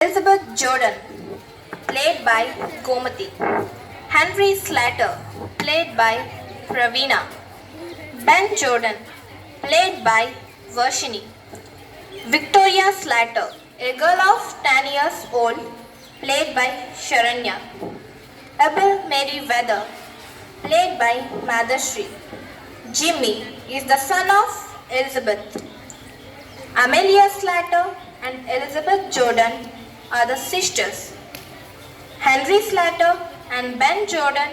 Elizabeth Jordan, played by Gomati. Henry Slater, played by Pravina. Ben Jordan, played by Varshini. Victoria Slater, a girl of 10 years old, played by Sharanya. Abel Mary Weather, played by Madhushree. Jimmy is the son of Elizabeth. Amelia Slater and Elizabeth Jordan are the sisters. Henry Slater and Ben Jordan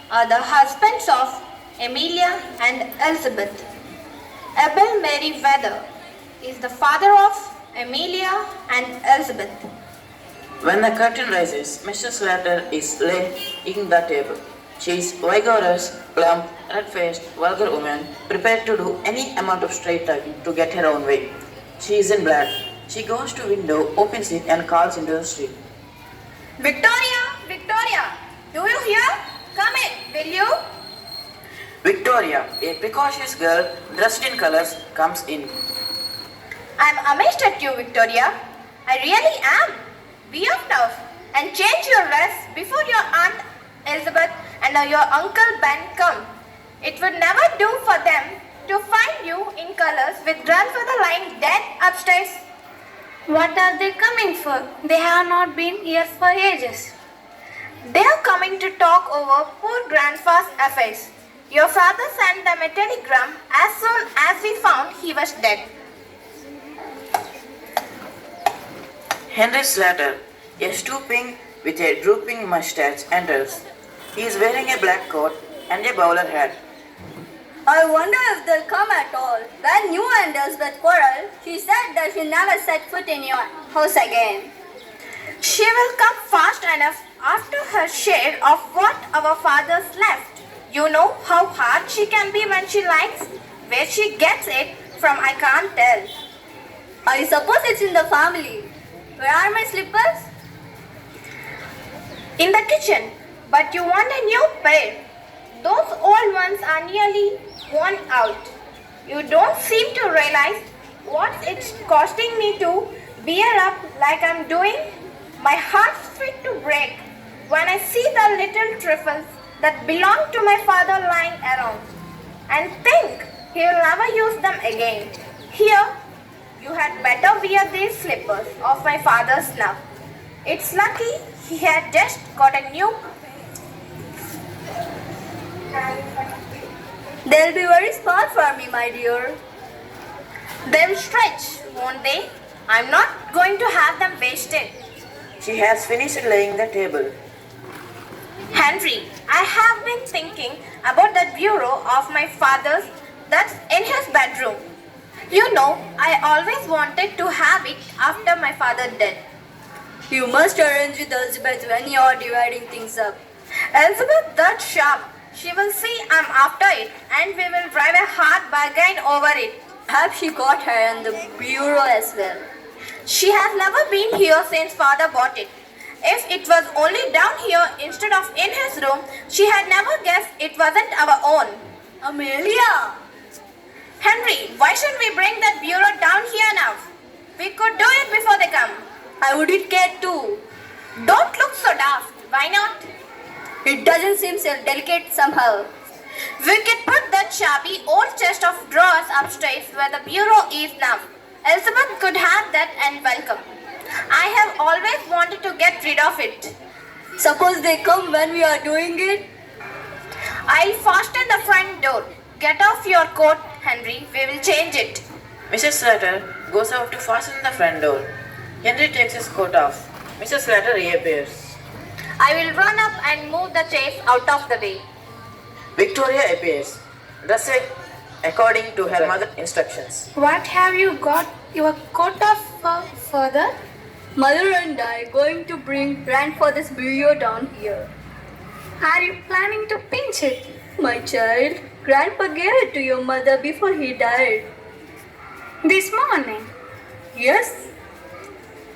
are the husbands of Amelia and Elizabeth. Abel Mary Weather is the father of Amelia and Elizabeth. When the curtain rises, Mrs. Slater is laying the table. She is vigorous, plump, red-faced, vulgar woman, prepared to do any amount of straight talking to get her own way. She is in black. She goes to window, opens it and calls into the street. Victoria, Victoria, do you hear? Come in, will you? Victoria, a precocious girl dressed in colors, comes in. I'm amazed at you, Victoria. I really am. Be off now and change your dress before your Aunt Elizabeth and your Uncle Ben come. It would never do for them to find you in colors with grandfather lying dead upstairs. What are they coming for? They have not been here for ages. They are coming to talk over poor grandpa's affairs. Your father sent them a telegram as soon as we found he was dead. Henry Slater, a stooping with a drooping mustache, enters. He is wearing a black coat and a bowler hat. I wonder if they'll come at all. When you and Elizabeth quarreled, she said that she'll never set foot in your house again. She will come fast enough after her share of what our fathers left. You know how hard she can be when she likes. Where she gets it from, I can't tell. I suppose it's in the family. Where are my slippers? In the kitchen, but you want a new pair. Those old ones are nearly worn out. You don't seem to realize what it's costing me to bear up like I'm doing. My heart's fit to break when I see the little trifles that belong to my father lying around and think he'll never use them again. Here, you had better wear these slippers of my father's now. It's lucky he had just got a new. They'll be very small for me, my dear. They'll stretch, won't they? I'm not going to have them wasted. She has finished laying the table. Henry, I have been thinking about that bureau of my father's that's in his bedroom. You know, I always wanted to have it after my father died. You must arrange with Elizabeth when you are dividing things up. Elizabeth, that sharp. She will see I'm after it and we will drive a hard bargain over it. Perhaps she got her in the bureau as well. She has never been here since father bought it. If it was only down here instead of in his room, she had never guessed it wasn't our own. Amelia! Henry, why shouldn't we bring that bureau down here now? We could do it before they come. I wouldn't care to. Don't look so daft. Why not? It doesn't seem so delicate somehow. We could put that shabby old chest of drawers upstairs where the bureau is now. Elizabeth could have that and welcome. I have always wanted to get rid of it. Suppose they come when we are doing it? I'll fasten the front door. Get off your coat, Henry. We will change it. Mrs. Slater goes out to fasten the front door. Henry takes his coat off. Mrs. Slater reappears. I will run up and move the chairs out of the way. Victoria appears, dressed according to her mother's instructions. What have you got your coat off for, father? Mother and I going to bring grandfather's bureau down here. Are you planning to pinch it? My child, Grandpa gave it to your mother before he died. This morning? Yes?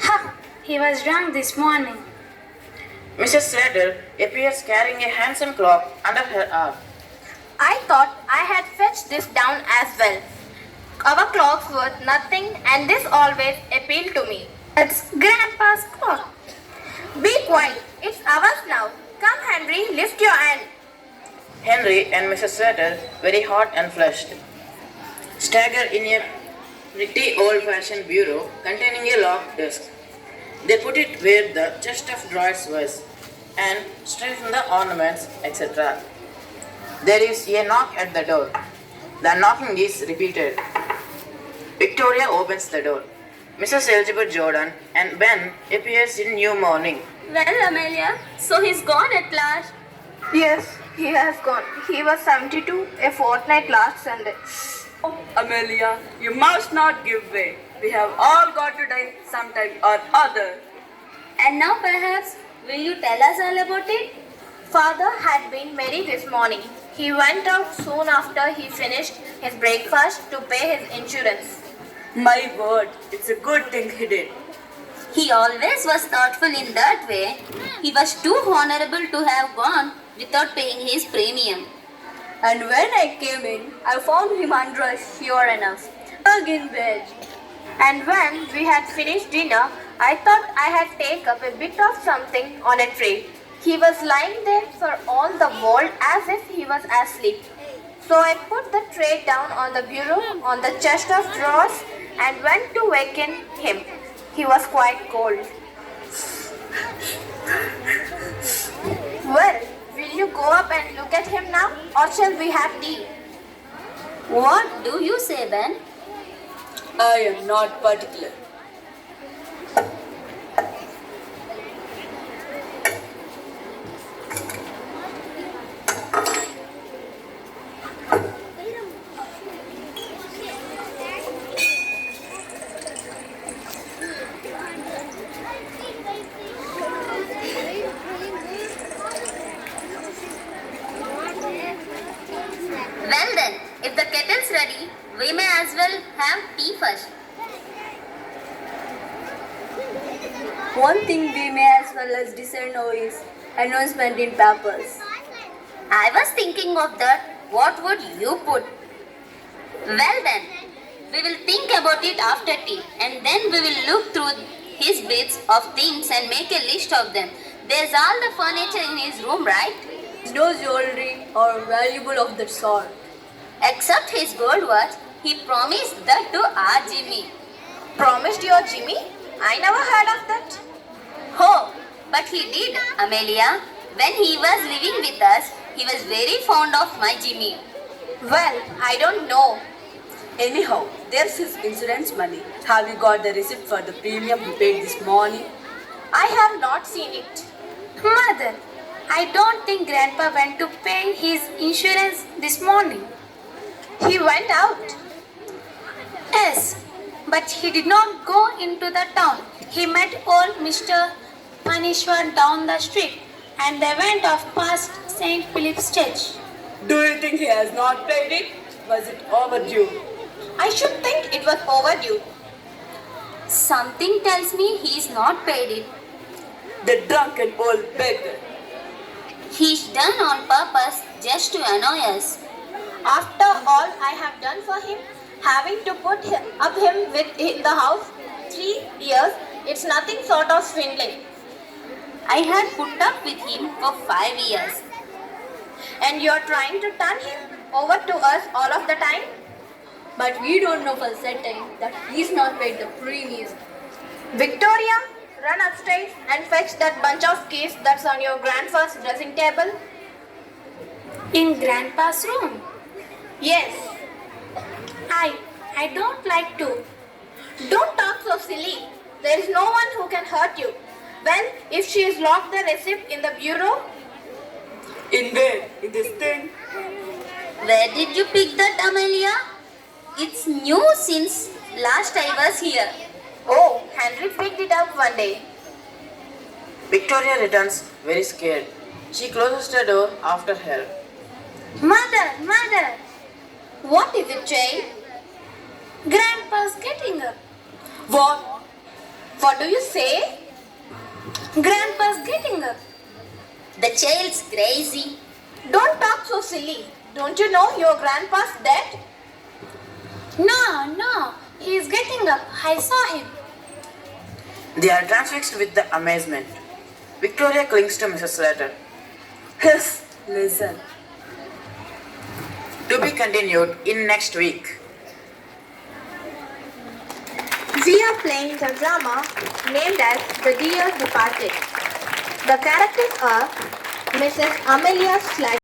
Ha! He was drunk this morning. Mrs. Slater appears carrying a handsome clock under her arm. I thought I had fetched this down as well. Our clocks worth nothing and this always appealed to me. That's Grandpa's clock. Be quiet. It's ours now. Come, Henry, lift your hand. Henry and Mrs. Slater, very hot and flushed, staggered in a pretty old-fashioned bureau containing a locked desk. They put it where the chest of drawers was and straightened the ornaments, etc. There is a knock at the door. The knocking is repeated. Victoria opens the door. Mrs. Elizabeth Jordan and Ben appears in new mourning. Well, Amelia, so he's gone at last. Yes, he has gone. He was 72, a fortnight last Sunday. Oh, Amelia, you must not give way. We have all got to die sometime or other. And now perhaps, will you tell us all about it? Father had been merry this morning. He went out soon after he finished his breakfast to pay his insurance. My word, it's a good thing he did. He always was thoughtful in that way. He was too honorable to have gone without paying his premium. And when I came in, I found him undressed, sure enough, tucked in bed. And when we had finished dinner, I thought I had taken up a bit of something on a tray. He was lying there for all the world as if he was asleep. So I put the tray down on the bureau on the chest of drawers and went to waken him. He was quite cold. Well, will you go up and look at him now, or shall we have tea? What do you say, Ben? I am not particular. Well then, if the kettle's ready, we may as well have tea first. One thing we may as well as decide now is announcement in papers. I was thinking of that. What would you put? Well then, we will think about it after tea and then we will look through his bits of things and make a list of them. There's all the furniture in his room, right? No jewelry or valuable of that sort. Except his gold watch, he promised that to our Jimmy. Promised your Jimmy? I never heard of that. Oh, but he did, Amelia. When he was living with us, he was very fond of my Jimmy. Well, I don't know. Anyhow, there's his insurance money. Have you got the receipt for the premium he paid this morning? I have not seen it. Mother, I don't think Grandpa went to pay his insurance this morning. He went out. Yes, but he did not go into the town. He met old Mr. Manishwar down the street and they went off past St. Philip's Church. Do you think he has not paid it? Was it overdue? I should think it was overdue. Something tells me he's not paid it. The drunken old beggar. He's done on purpose just to annoy us. After all I have done for him, having to put him in the house 3 years, it's nothing sort of swindling. I had put up with him for 5 years. And you're trying to turn him over to us all of the time? But we don't know for certain that he's not paid the premium. Victoria, run upstairs and fetch that bunch of keys that's on your grandpa's dressing table. In Grandpa's room. Yes. I don't like to. Don't talk so silly. There is no one who can hurt you. Well, if she is locked the receipt in the bureau? In where? In this thing? Where did you pick that, Amelia? It's new since last I was here. Oh, Henry picked it up one day. Victoria returns very scared. She closes the door after her. Mother, What is it, child? Grandpa's getting up. What? What do you say? Grandpa's getting up. The child's crazy. Don't talk so silly. Don't you know your grandpa's dead? No, he's getting up. I saw him. They are transfixed with the amazement. Victoria clings to Mrs. Slater. Hiss, listen. To be continued in next week. We are playing the drama named as The Dear Departed. The characters are Mrs. Amelia Slater,